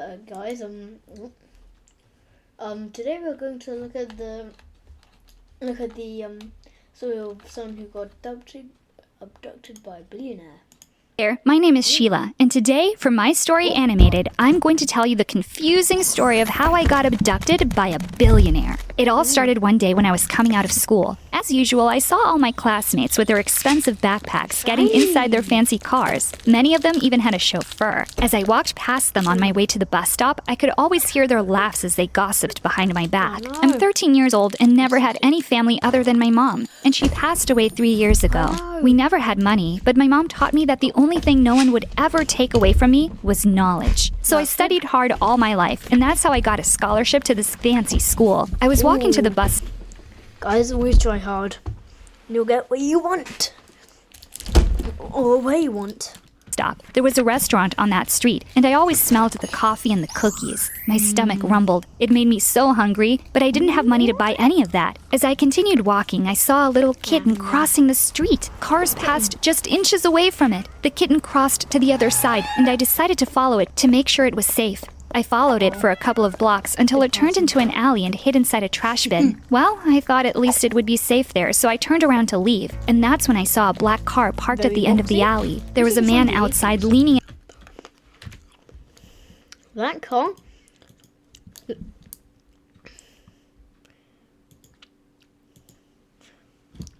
Guys, today we're going to look at the story of someone who got abducted by a billionaire. My name is Sheila, and today, for My Story Animated, I'm going to tell you the confusing story of how I got abducted by a billionaire. It all started one day when I was coming out of school. As usual, I saw all my classmates with their expensive backpacks getting inside their fancy cars. Many of them even had a chauffeur. As I walked past them on my way to the bus stop, I could always hear their laughs as they gossiped behind my back. I'm 13 years old and never had any family other than my mom, and she passed away 3 years ago. We never had money, but my mom taught me that the only thing no one would ever take away from me was knowledge. So I studied hard all my life, and that's how I got a scholarship to this fancy school. I was walking to the bus. Guys, always try hard. You'll get what you want. Or where you want. Stop. There was a restaurant on that street, and I always smelled the coffee and the cookies. My stomach rumbled. It made me so hungry, but I didn't have money to buy any of that. As I continued walking, I saw a little kitten crossing the street. Cars passed just inches away from it. The kitten crossed to the other side, and I decided to follow it to make sure it was safe. I followed it for a couple of blocks until it turned into an alley and hid inside a trash bin. Well, I thought at least it would be safe there, so I turned around to leave. And that's when I saw a black car parked at the end of the alley. There was a man outside leaning That car?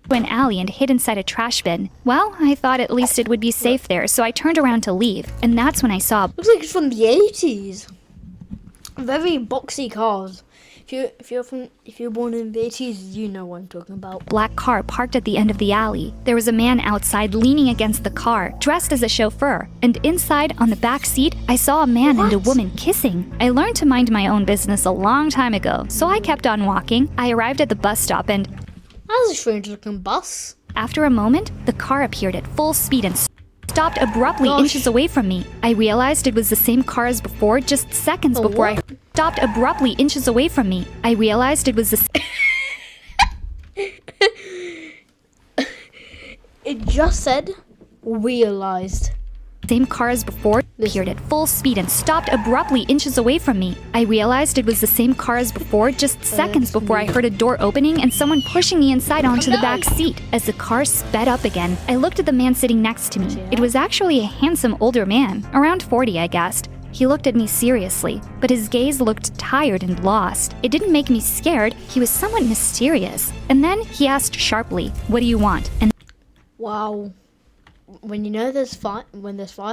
an alley and hid inside a trash bin. Well, I thought at least it would be safe there, so I turned around to leave. And that's when I saw Looks like it's from the 80s. Very boxy cars. If you're born in the 80s, you know what I'm talking about. black car parked at the end of the alley. There was a man outside leaning against the car, dressed as a chauffeur. And inside, on the back seat, I saw a man and a woman kissing. I learned to mind my own business a long time ago, so I kept on walking. I arrived at the bus stop and That's a strange looking bus. after a moment, the car appeared at full speed and stopped abruptly inches away from me. I realized it was the same car as before, just seconds before I stopped abruptly inches away from me. I realized it was the It just said realized. same car as before, appeared at full speed and stopped abruptly inches away from me. I realized it was the same car as before, just seconds before I heard a door opening and someone pushing me inside onto the back seat. As the car sped up again, I looked at the man sitting next to me. It was actually a handsome older man, around 40, I guessed. He looked at me seriously, but his gaze looked tired and lost. It didn't make me scared, he was somewhat mysterious. And then he asked sharply, "What do you want?" And Wow. When you know there's fire,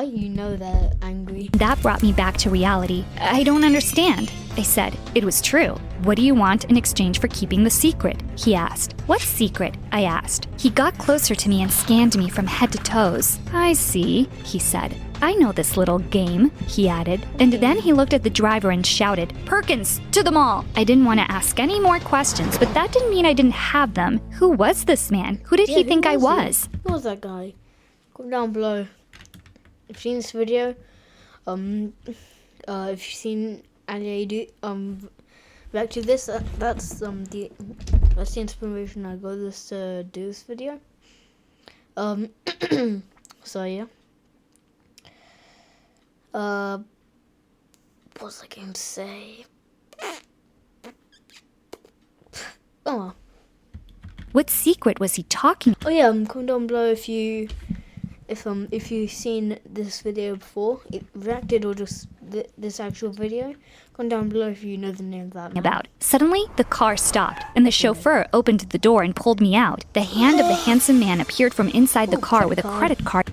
you know they're angry. that brought me back to reality. "I don't understand," I said. It was true. "What do you want in exchange for keeping the secret?" he asked. "What secret?" I asked. He got closer to me and scanned me from head to toes. "I see," he said. "I know this little game," he added. And then he looked at the driver and shouted, "Perkins, to the mall!" I didn't want to ask any more questions, but that didn't mean I didn't have them. Who was this man? Who did he think I was? Who was that guy? Comment down below. If you've seen this video, if you've seen ABDUCTED, react to this, that's the inspiration I got this to do this video. So yeah. What was I going to say? Oh well. What secret was he talking? Oh yeah, comment down below if you've seen this video before, reacted or just this actual video. Comment down below if you know the name of that man. About. Suddenly, the car stopped, and the chauffeur opened the door and pulled me out. The hand of the handsome man appeared from inside the car with a credit card.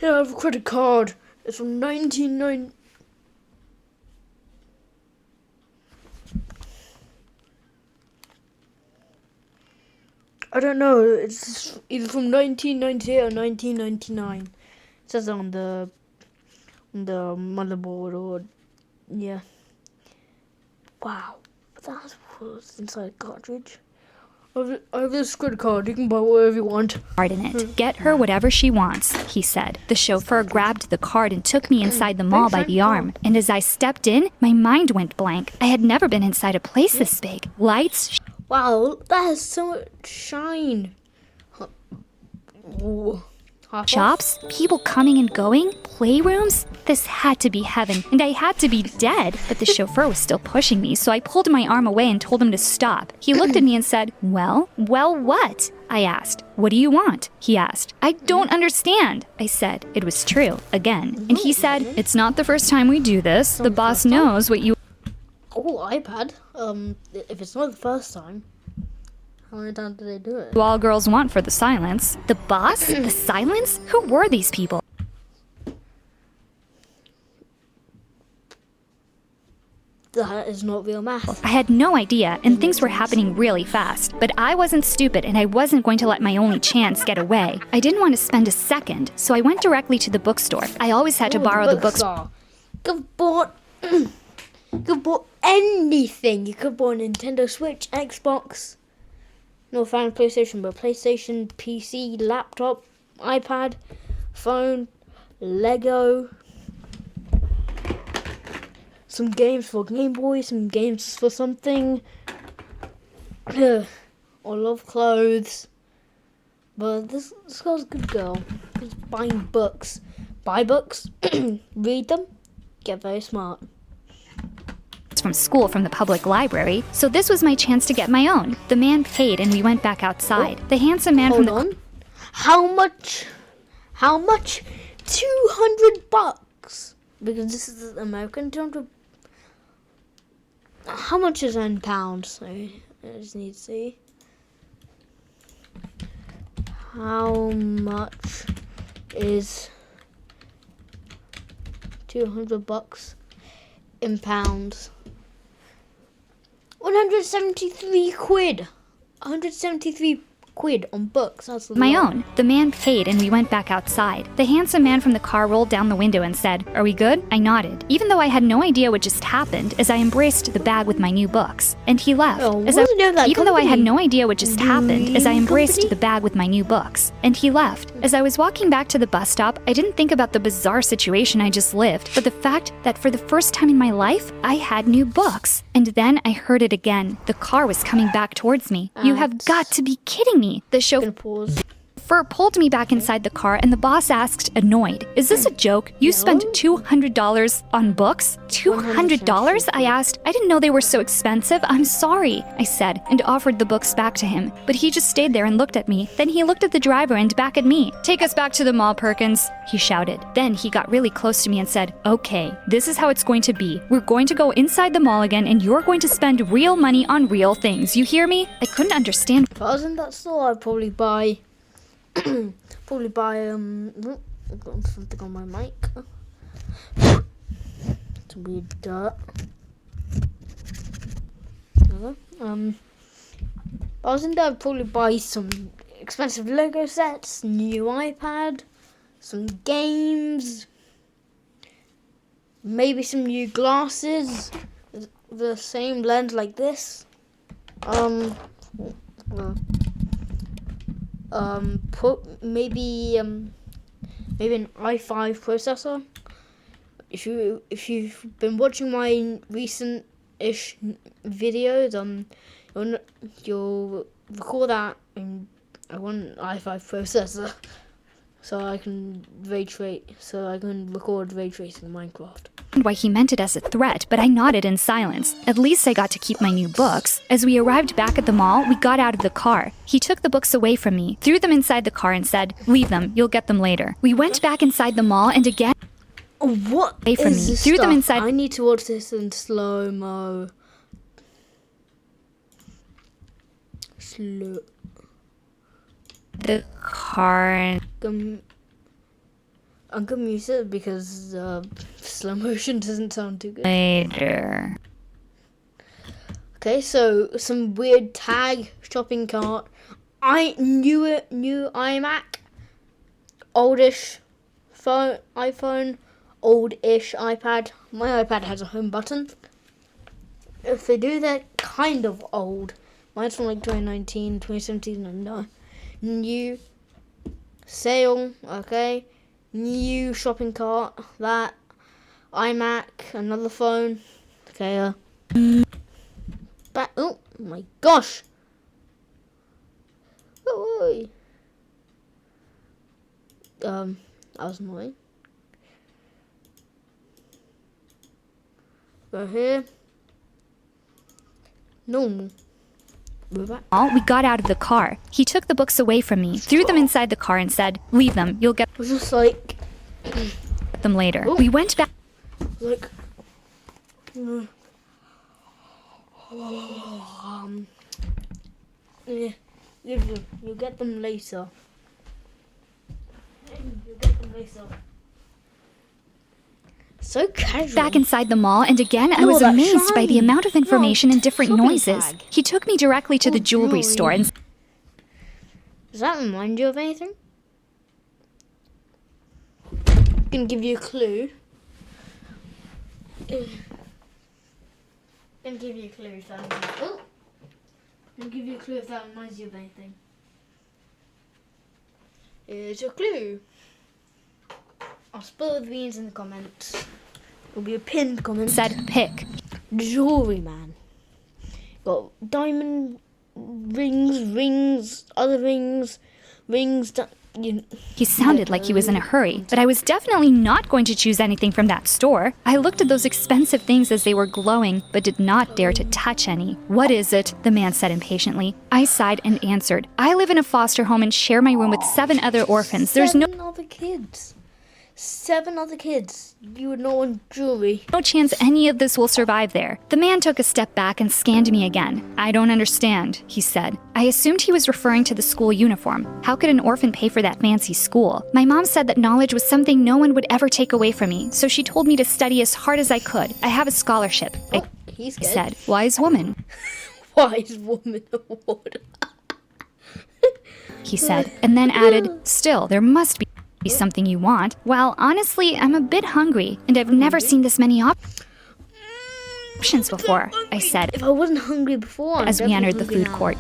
Yeah, I have a credit card. It's from 1990. I don't know. It's either from 1998 or 1999. It says on the motherboard or yeah. Wow, that was inside a cartridge. I have this credit card. You can buy whatever you want. Card in it. "Get her whatever she wants," he said. The chauffeur grabbed the card and took me inside the mall by the arm. And as I stepped in, my mind went blank. I had never been inside a place this big. Lights. Wow, that has so much shine. Ooh. Shops, people coming and going, playrooms? This had to be heaven, and I had to be dead. But the chauffeur was still pushing me, so I pulled my arm away and told him to stop. He looked at me and said, Well, what? I asked. What do you want? He asked. I don't understand. I said. It was true, again. And he said, It's not the first time we do this. The boss knows what you... Oh, iPad. If it's not the first time, how many times do they do it? all girls want for the silence. The boss? The silence? Who were these people? That is not real math. I had no idea, and things were happening really fast. But I wasn't stupid, and I wasn't going to let my only chance get away. I didn't want to spend a second, so I went directly to the bookstore. I always had to borrow the books. Could bought anything. You could buy a Nintendo Switch, Xbox, no fan PlayStation, but PlayStation, PC, laptop, iPad, phone, Lego, some games for Game Boy, some games for something. I love clothes, but this girl's a good girl. She's buying books. Buy books, read them, get very smart. From school from the public library, so this was my chance to get my own. The man paid and we went back outside. The handsome man from the... Hold on. How much? 200 bucks. Because this is American 200. How much is in pounds? I just need to see. How much is 200 bucks in pounds? 173 quid. 173 quid on books. That's my own. The man paid and we went back outside. The handsome man from the car rolled down the window and said, Are we good? I nodded, even though I had no idea what just happened as I embraced the bag with my new books. And he left. Even though I had no idea what just happened as I embraced the bag with my new books. And he left. As I was walking back to the bus stop, I didn't think about the bizarre situation I just lived, but the fact that for the first time in my life, I had new books. And then I heard it again. The car was coming back towards me. You have got to be kidding me. The chauffeur pulled me back inside the car and the boss asked, annoyed, Is this a joke? You spent $200 on books? $200? I asked. I didn't know they were so expensive. I'm sorry, I said, and offered the books back to him. But he just stayed there and looked at me. Then he looked at the driver and back at me. Take us back to the mall, Perkins, he shouted. Then he got really close to me and said, Okay, this is how it's going to be. We're going to go inside the mall again and you're going to spend real money on real things. You hear me? I couldn't understand. If I was in that store, I'd probably buy I've got something on my mic. It's weird dirt. If I was in there, I'd probably buy some expensive Lego sets, new iPad, some games, maybe some new glasses, the same lens like this. Maybe an i5 processor. If you've been watching my recent-ish videos, you'll recall that I want an i5 processor so I can record ray tracing in Minecraft. Why he meant it as a threat, but I nodded in silence. At least I got to keep my new books. As we arrived back at the mall, we got out of the car. He took the books away from me, threw them inside the car and said, Leave them, you'll get them later. We went back inside the mall and again... What away from is me, this threw stuff? them inside... I need to watch this in slow-mo. Slow. The car... I'm gonna mute it because slow motion doesn't sound too good. Later. Okay, so some weird tag shopping cart. New iMac, oldish phone, iPhone, oldish iPad. My iPad has a home button. If they do, they're kind of old. Mine's from like 2019, 2017, and new sale. Okay. New shopping cart, that iMac, another phone. Okay, back. Oh my gosh! Oh, that was annoying. Go here. Normal. We're back. We got out of the car. He took the books away from me, threw them inside the car and said, "Leave them, you'll get It was just like, them later." Ooh. We went back. like, yeah, you'll get them later. You'll get them later. So casual. Back inside the mall, and again I Oh, was that's amazed by the shiny. amount of information and different shopping noises. bag. He took me directly to the jewelry jewelry. store and Does that remind you of anything? Gonna give you a clue. Gonna give you a clue if that gonna give you a clue if that reminds you of anything. Here's your clue. I'll spill the beans in the comments. It'll be a pinned comment. said, "Pick." Jewelry man. Got diamond rings, other rings. He sounded like he was in a hurry, but I was definitely not going to choose anything from that store. I looked at those expensive things as they were glowing, but did not dare to touch any. "What is it?" the man said impatiently. I sighed and answered, "I live in a foster home and share my room with 7 other orphans. There's no other kids. 7 other kids. You would not want jewelry. chance any of this will survive there." The man took a step back and scanned me again. "I don't understand," he said. I assumed he was referring to the school uniform. How could an orphan pay for that fancy school? My mom said that knowledge was something no one would ever take away from me, so she told me to study as hard as I could. "I have a scholarship," I He's good. said. "Wise woman," Wise woman award. he said, and then added, "Still, there must be something you want." "Well, honestly, I'm a bit hungry, and I've never seen this many options before," I said If I wasn't hungry before, I'm as we entered the definitely food hungry court.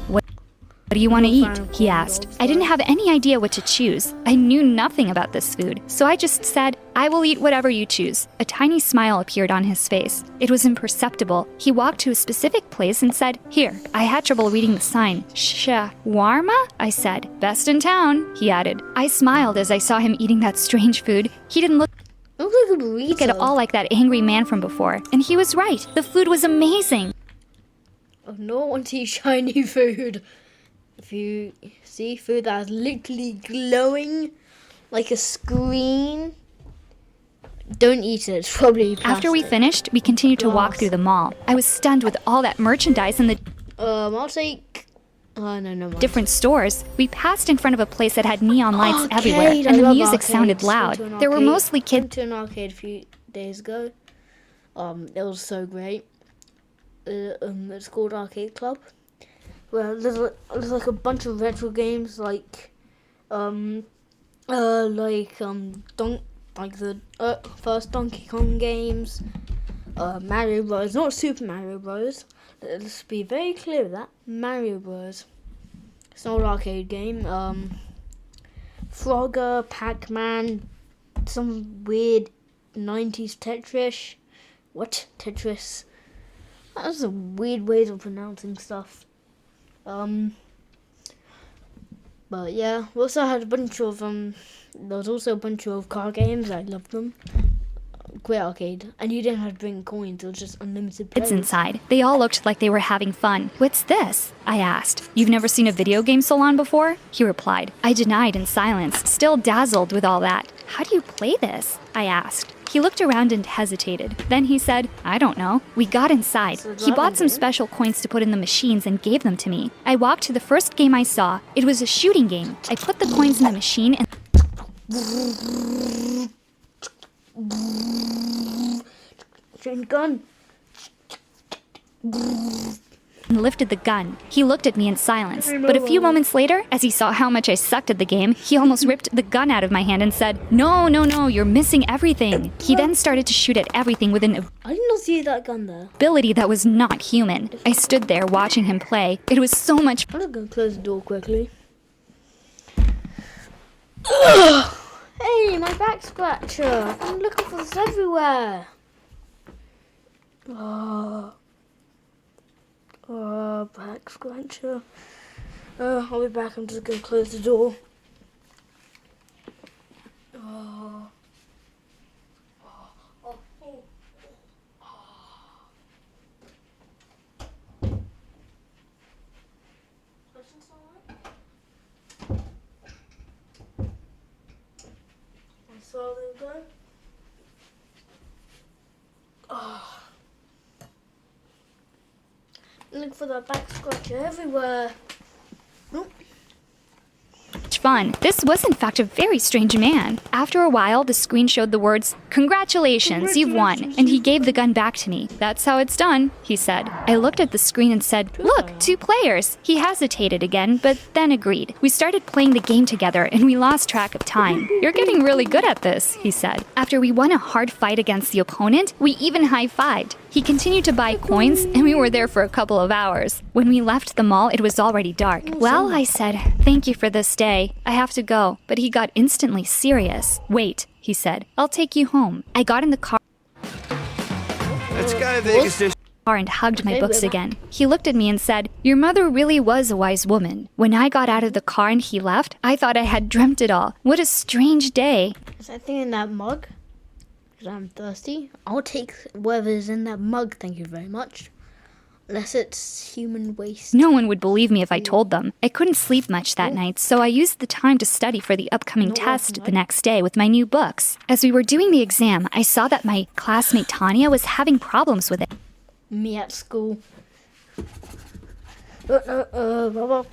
What do you want to eat?" he asked. I didn't have any idea what to choose. I knew nothing about this food, so I just said, "I will eat whatever you choose." A tiny smile appeared on his face. It was imperceptible. He walked to a specific place and said, "Here." I had trouble reading the sign. "Shawarma?" I said. "Best in town," he added. I smiled as I saw him eating that strange food. He didn't look It looks like a burrito. at all like that angry man from before, and he was right. The food was amazing. I do not want to eat shiny food. If you see food that is literally glowing like a screen, don't eat it. It's probably After we plastic. finished, we continued to walk Glass. through the mall. I was stunned with all that merchandise and the I'll take. Oh no, different stores. We passed in front of a place that had neon lights Arcade. everywhere, I and the love music arcades. sounded Went loud. to an There were arcade. mostly kids. Went to an arcade a few days ago. It was so great. It's called Arcade Club. Well, there's like a bunch of retro games like the first Donkey Kong games, Mario Bros. Not Super Mario Bros. Let's be very clear with that. Mario Bros. It's not an arcade game. Frogger, Pac-Man, some weird 90s Tetris. What? Tetris? That's a weird ways of pronouncing stuff. But yeah, we also had a bunch of there was also a bunch of car games. I loved them. Great arcade, and you didn't have to bring coins. It was just unlimited play. Kids inside. They all looked like they were having fun. "What's this?" I asked. "You've never seen a video game salon before?" he replied. I denied in silence, still dazzled with all that. "How do you play this?" I asked. He looked around and hesitated. Then he said, "I don't know." We got inside. He bought some special coins to put in the machines and gave them to me. I walked to the first game I saw. It was a shooting game. I put the coins in the machine and Gun. lifted the gun. He looked at me in silence. But a few moments later, as he saw how much I sucked at the game, he almost ripped the gun out of my hand and said, No, you're missing everything." He then started to shoot at everything with an I did not see that gun there. ability that was not human. I stood there watching him play. It was so much I'm just gonna close the door quickly. Hey, my back scratcher! I'm looking for this everywhere. Back scratcher. I'll be back. I'm just gonna close the door. go. Oh. Look for the back scratcher everywhere. Nope. Fun. This was in fact a very strange man. After a while, the screen showed the words, "Congratulations, you've won," and he gave the gun back to me. "That's how it's done," he said. I looked at the screen and said, "Look, 2 players." He hesitated again, but then agreed. We started playing the game together and we lost track of time. "You're getting really good at this," he said. After we won a hard fight against the opponent, we even high-fived. He continued to buy coins, and we were there for a couple of hours. When we left the mall, it was already dark. "Well," I said, "thank you for this day. I have to go." But he got instantly serious. "Wait," he said, "I'll take you home." I got in the car Let's go, Vegas. and hugged my books again. He looked at me and said, "Your mother really was a wise woman." When I got out of the car and he left, I thought I had dreamt it all. What a strange day. Is that thing in that mug? Because I'm thirsty. I'll take whatever's in that mug, thank you very much. Unless it's human waste. No one would believe me if I told them. I couldn't sleep much that night, so I used the time to study for the upcoming test the next day with my new books. As we were doing the exam, I saw that my classmate Tanya was having problems with it. Me at school. I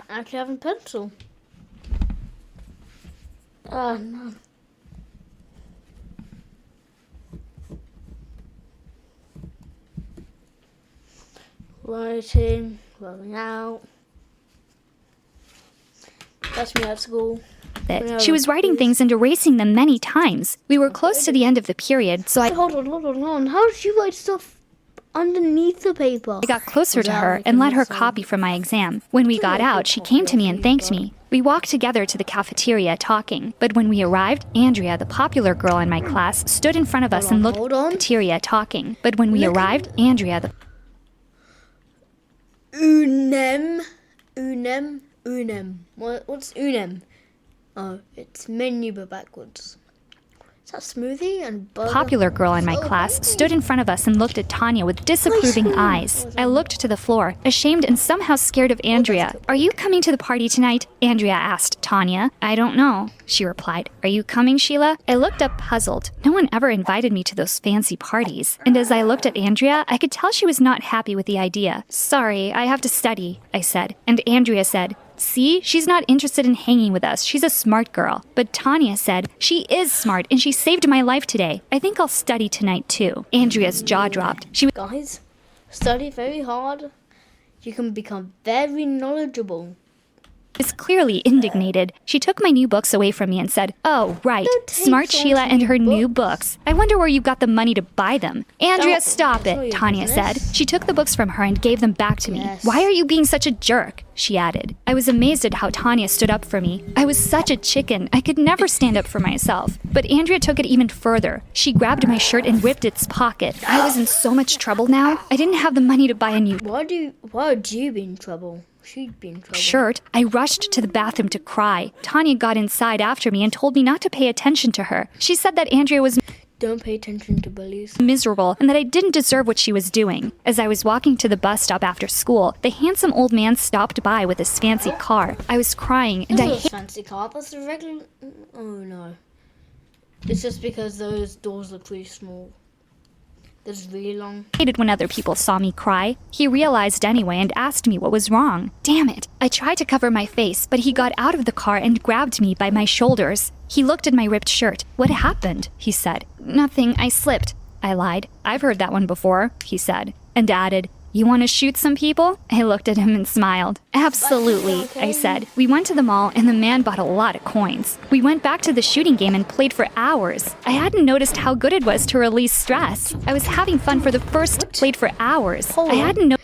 actually have a pencil. No. Writing, rolling out. That's me at school. She was writing things and erasing them many times. We were close to the end of the period, so I Hold on. How did you write stuff underneath the paper? I got closer to her and let her copy from my exam. When we got out, she came to me and thanked me. We walked together to the cafeteria talking, but when we arrived, Andrea, the popular girl in my class, stood in front of us and looked at the cafeteria talking. But when we arrived, Andrea, the Unem. What's unem? Oh, it's menu but backwards. Is that smoothie and burger? popular girl in my class, stood in front of us and looked at Tanya with disapproving eyes. I looked to the floor, ashamed and somehow scared of Andrea. "Are you coming to the party tonight?" Andrea asked Tanya. "I don't know," she replied. "Are you coming, Sheila?" I looked up puzzled. No one ever invited me to those fancy parties. And as I looked at Andrea, I could tell she was not happy with the idea. "Sorry, I have to study," I said. And Andrea said, "See, she's not interested in hanging with us. She's a smart girl." But Tanya said, "She is smart and she saved my life today. I think I'll study tonight too." Andrea's jaw dropped. She Guys, study very hard. You can become very knowledgeable. was clearly indignated. She took my new books away from me and said, "Oh, right, Don't take smart so Sheila and many her new books. books. I wonder where you got the money to buy them." "Andrea, Don't- stop it's not it," your Tanya said. business. She took the books from her and gave them back to me. Yes. "Why are you being such a jerk?" she added. I was amazed at how Tanya stood up for me. I was such a chicken. I could never stand up for myself. But Andrea took it even further. She grabbed my shirt and ripped its pocket. I was in so much trouble now. I didn't have the money to buy a new Why would you be in trouble? She'd be in trouble. shirt. I rushed to the bathroom to cry. Tanya got inside after me and told me not to pay attention to her. She said that Andrea was Don't pay attention to bullies. miserable and that I didn't deserve what she was doing. As I was walking to the bus stop after school, the handsome old man stopped by with his fancy car. I was crying and I That's a fancy car. That's a regular. Oh no. It's just because those doors look really small. That's really long. hated when other people saw me cry. He realized anyway and asked me what was wrong. Damn it. I tried to cover my face, but he got out of the car and grabbed me by my shoulders. He looked at my ripped shirt. "What happened?" he said. "Nothing, I slipped." I lied. "I've heard that one before," he said, and added, "You want to shoot some people?" I looked at him and smiled. "Absolutely," I said. We went to the mall and the man bought a lot of coins. We went back to the shooting game and played for hours. I hadn't noticed how good it was to release stress. I was having fun for the first played for hours. I hadn't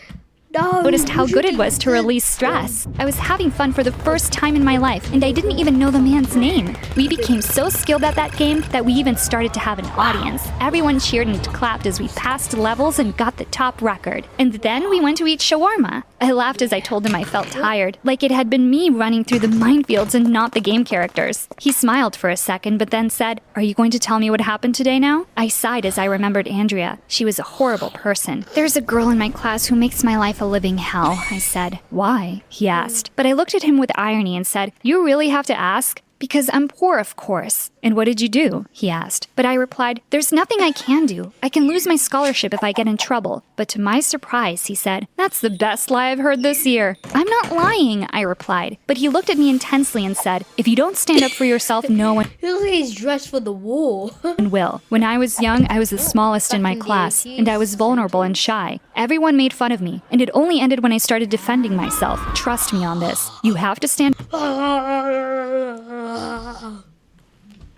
noticed how good it was to release stress. I was having fun for the first time in my life, and I didn't even know the man's name. We became so skilled at that game that we even started to have an audience. Everyone cheered and clapped as we passed levels and got the top record. And then we went to eat shawarma. I laughed as I told him I felt tired, like it had been me running through the minefields and not the game characters. He smiled for a second, but then said, "Are you going to tell me what happened today now?" I sighed as I remembered Andrea. She was a horrible person. "There's a girl in my class who makes my life a living hell," I said. "Why?" he asked. But I looked at him with irony and said, "You really have to ask?" Because I'm poor, of course. And what did you do? He asked. But I replied, there's nothing I can do. I can lose my scholarship if I get in trouble. But to my surprise, he said, that's the best lie I've heard this year. I'm not lying, I replied. But he looked at me intensely and said, if you don't stand up for yourself, no one He looks like he's dressed for the war. will. When I was young, I was the smallest in my class, and I was vulnerable and shy. Everyone made fun of me, and it only ended when I started defending myself. Trust me on this. You have to stand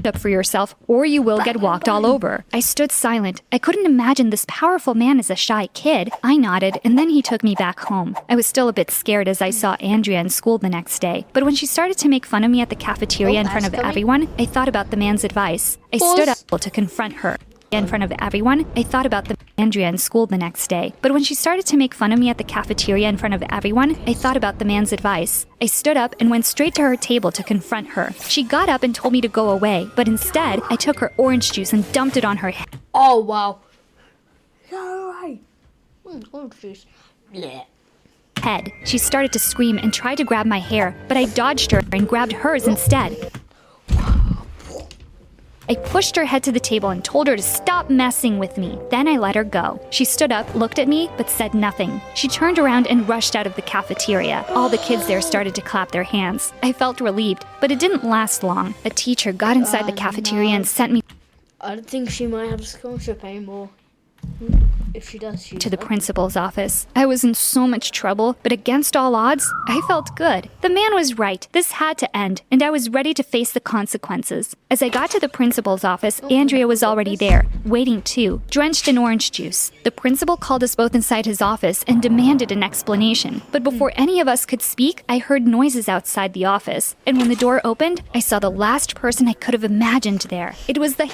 up for yourself, or you will get walked all over. I stood silent. I couldn't imagine this powerful man as a shy kid. I nodded, and then he took me back home. I was still a bit scared as I saw Andrea in school the next day. But when she started to make fun of me at the cafeteria in front of everyone, I thought about the man's advice. I stood up to confront her. In front of everyone, I thought about Andrea in school the next day. But when she started to make fun of me at the cafeteria in front of everyone, I thought about the man's advice. I stood up and went straight to her table to confront her. She got up and told me to go away, but instead, I took her orange juice and dumped it on her head. Oh, wow. Alright. Orange juice. Yeah. Head. She started to scream and tried to grab my hair, but I dodged her and grabbed hers instead. I pushed her head to the table and told her to stop messing with me. Then I let her go. She stood up, looked at me, but said nothing. She turned around and rushed out of the cafeteria. All the kids there started to clap their hands. I felt relieved, but it didn't last long. A teacher got inside the cafeteria and sent me I don't think she might have a scholarship anymore. If she does, to the principal's office. I was in so much trouble, but against all odds, I felt good. The man was right. This had to end, and I was ready to face the consequences. As I got to the principal's office, Andrea was already there, waiting too, drenched in orange juice. The principal called us both inside his office and demanded an explanation. But before any of us could speak, I heard noises outside the office. And when the door opened, I saw the last person I could have imagined there. It was the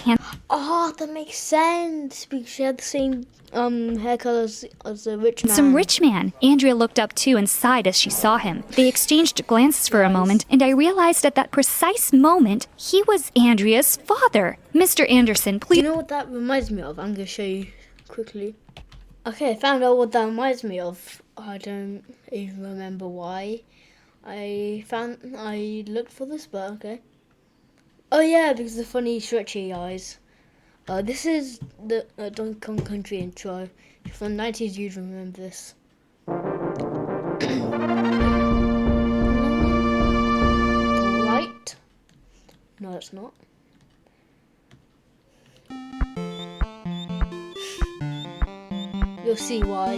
Oh, that makes sense. Because she had the same haircut as a rich man. Some rich man. Andrea looked up too and sighed as she saw him. They exchanged glances for a moment, and I realized at that precise moment, he was Andrea's father. Mr. Anderson, Do please. you know what that reminds me of? I'm going to show you quickly. Okay, I found out what that reminds me of. I don't even remember why. I looked for this, but okay. Oh yeah, because of the funny stretchy eyes. This is the Donkey Kong Country intro. From the 90s, you'd remember this. Right? No, it's not. You'll see why.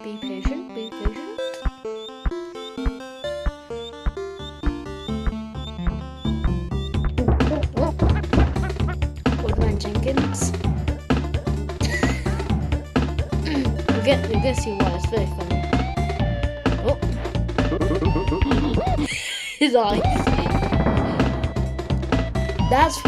Be patient, be patient. Jenkins. You'll get to see why. It's very funny. Oh. His eyes. That's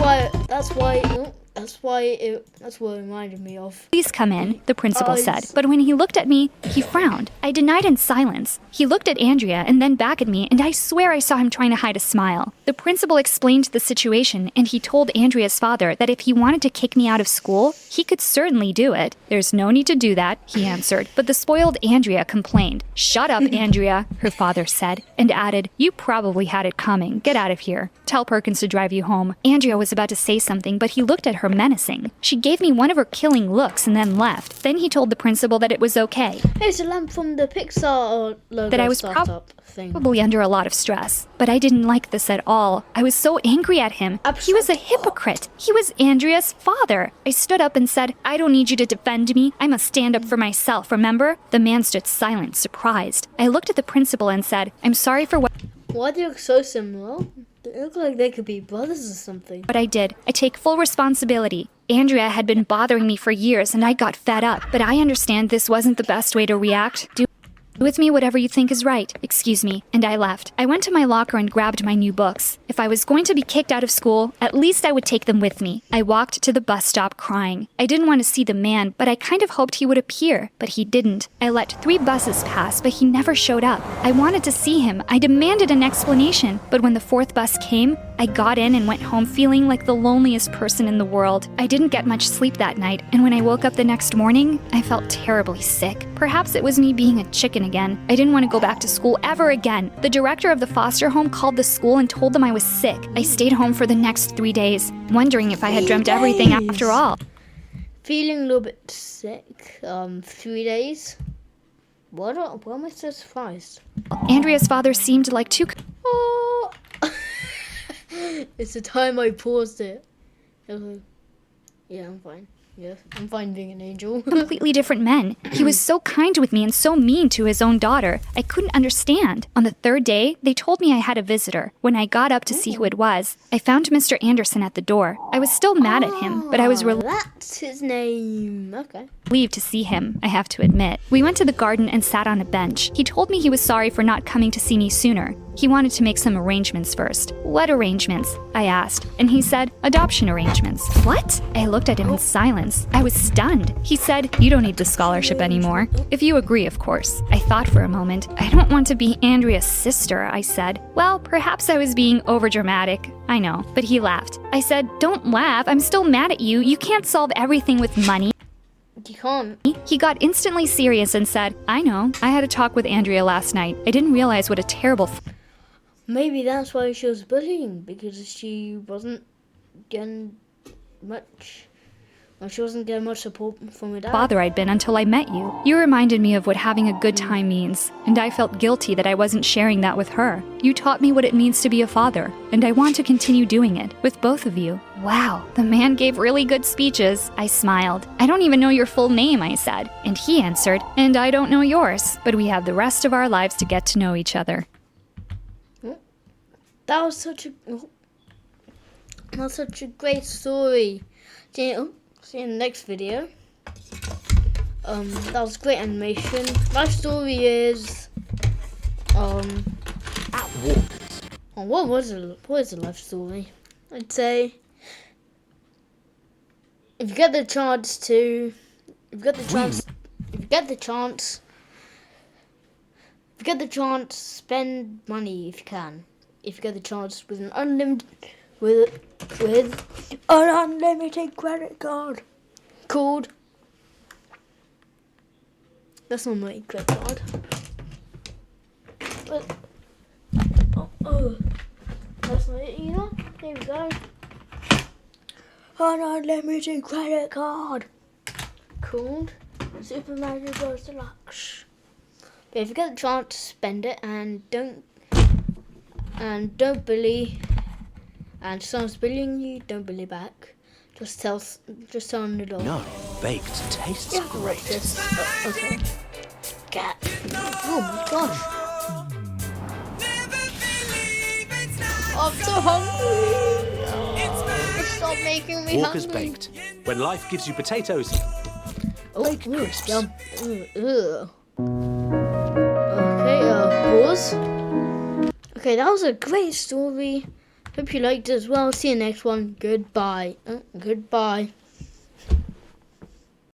what it reminded me of. Please come in, the principal said. But when he looked at me, he frowned. I denied in silence. He looked at Andrea and then back at me, and I swear I saw him trying to hide a smile. The principal explained the situation, and he told Andrea's father that if he wanted to kick me out of school, he could certainly do it. There's no need to do that, he answered. But the spoiled Andrea complained. Shut up, Andrea, her father said, and added, you probably had it coming. Get out of here. Tell Perkins to drive you home. Andrea was about to say something, but he looked at her menacing. She gave me one of her killing looks and then left. Then he told the principal that it was okay. Hey, it's a lamp from the Pixar logo. That I was probably under a lot of stress. But I didn't like this at all. I was so angry at him. He was a hypocrite. He was Andrea's father. I stood up and said, I don't need you to defend me. I must stand up for myself, remember? The man stood silent, surprised. I looked at the principal and said, I'm sorry for what... Why do you look so similar? They look like they could be brothers or something. But I did. I take full responsibility. Andrea had been bothering me for years and I got fed up. But I understand this wasn't the best way to react. Do with me whatever you think is right. Excuse me. And I left. I went to my locker and grabbed my new books. If I was going to be kicked out of school, at least I would take them with me. I walked to the bus stop crying. I didn't want to see the man, but I kind of hoped he would appear. But he didn't. I let 3 buses pass, but he never showed up. I wanted to see him. I demanded an explanation. But when the 4th bus came, I got in and went home feeling like the loneliest person in the world. I didn't get much sleep that night, and when I woke up the next morning, I felt terribly sick. Perhaps it was me being a chicken again. I didn't want to go back to school ever again. The director of the foster home called the school and told them I was sick. I stayed home for the next 3 days, wondering if I had dreamt everything after all. Feeling a little bit sick. 3 days. What am I so surprised? Andrea's father seemed like too... Oh. It's the time I paused it. I was like, yeah, I'm fine. Yeah, I'm fine being an angel. completely different men. He was so kind with me and so mean to his own daughter. I couldn't understand. On the 3rd day, they told me I had a visitor. When I got up to see who it was, I found Mr. Anderson at the door. I was still mad at him, but I was That's his name. Okay. relieved to see him, I have to admit. We went to the garden and sat on a bench. He told me he was sorry for not coming to see me sooner. He wanted to make some arrangements first. What arrangements? I asked, and he said, adoption arrangements. What? I looked at him in silence. I was stunned. He said, you don't need the scholarship anymore. If you agree, of course. I thought for a moment. I don't want to be Andrea's sister, I said. Well, perhaps I was being overdramatic. I know, but he laughed. I said, don't laugh. I'm still mad at you. You can't solve everything with money. You can't. He got instantly serious and said, I know. I had a talk with Andrea last night. I didn't realize what a terrible... Maybe that's why she was bullying, because she wasn't getting much. Well, she wasn't getting much support from her dad. Father I'd been until I met you. You reminded me of what having a good time means, and I felt guilty that I wasn't sharing that with her. You taught me what it means to be a father, and I want to continue doing it with both of you. Wow, the man gave really good speeches. I smiled. I don't even know your full name, I said. And he answered, and I don't know yours, but we have the rest of our lives to get to know each other. That was such a great story. See you in the next video. That was great animation. My story is what is the life story? I'd say if you get the chance, spend money if you can. If you get the chance with an unlimited credit card called, that's not my credit card, but that's not it either. There we go. An unlimited credit card called Super Mario Bros. Deluxe. But if you get the chance, spend it and don't bully. And if someone's bullying you, don't bully back. Just tell them it all. No, baked tastes Yeah, great. this. Okay. Cat. Oh my gosh. I'm so hungry. Stop making me Walker's hungry. baked. When life gives you potatoes, Baked crisps. Yum. Ugh. Okay, pause. Okay, that was a great story. Hope you liked it as well. See you next one. Goodbye. Goodbye.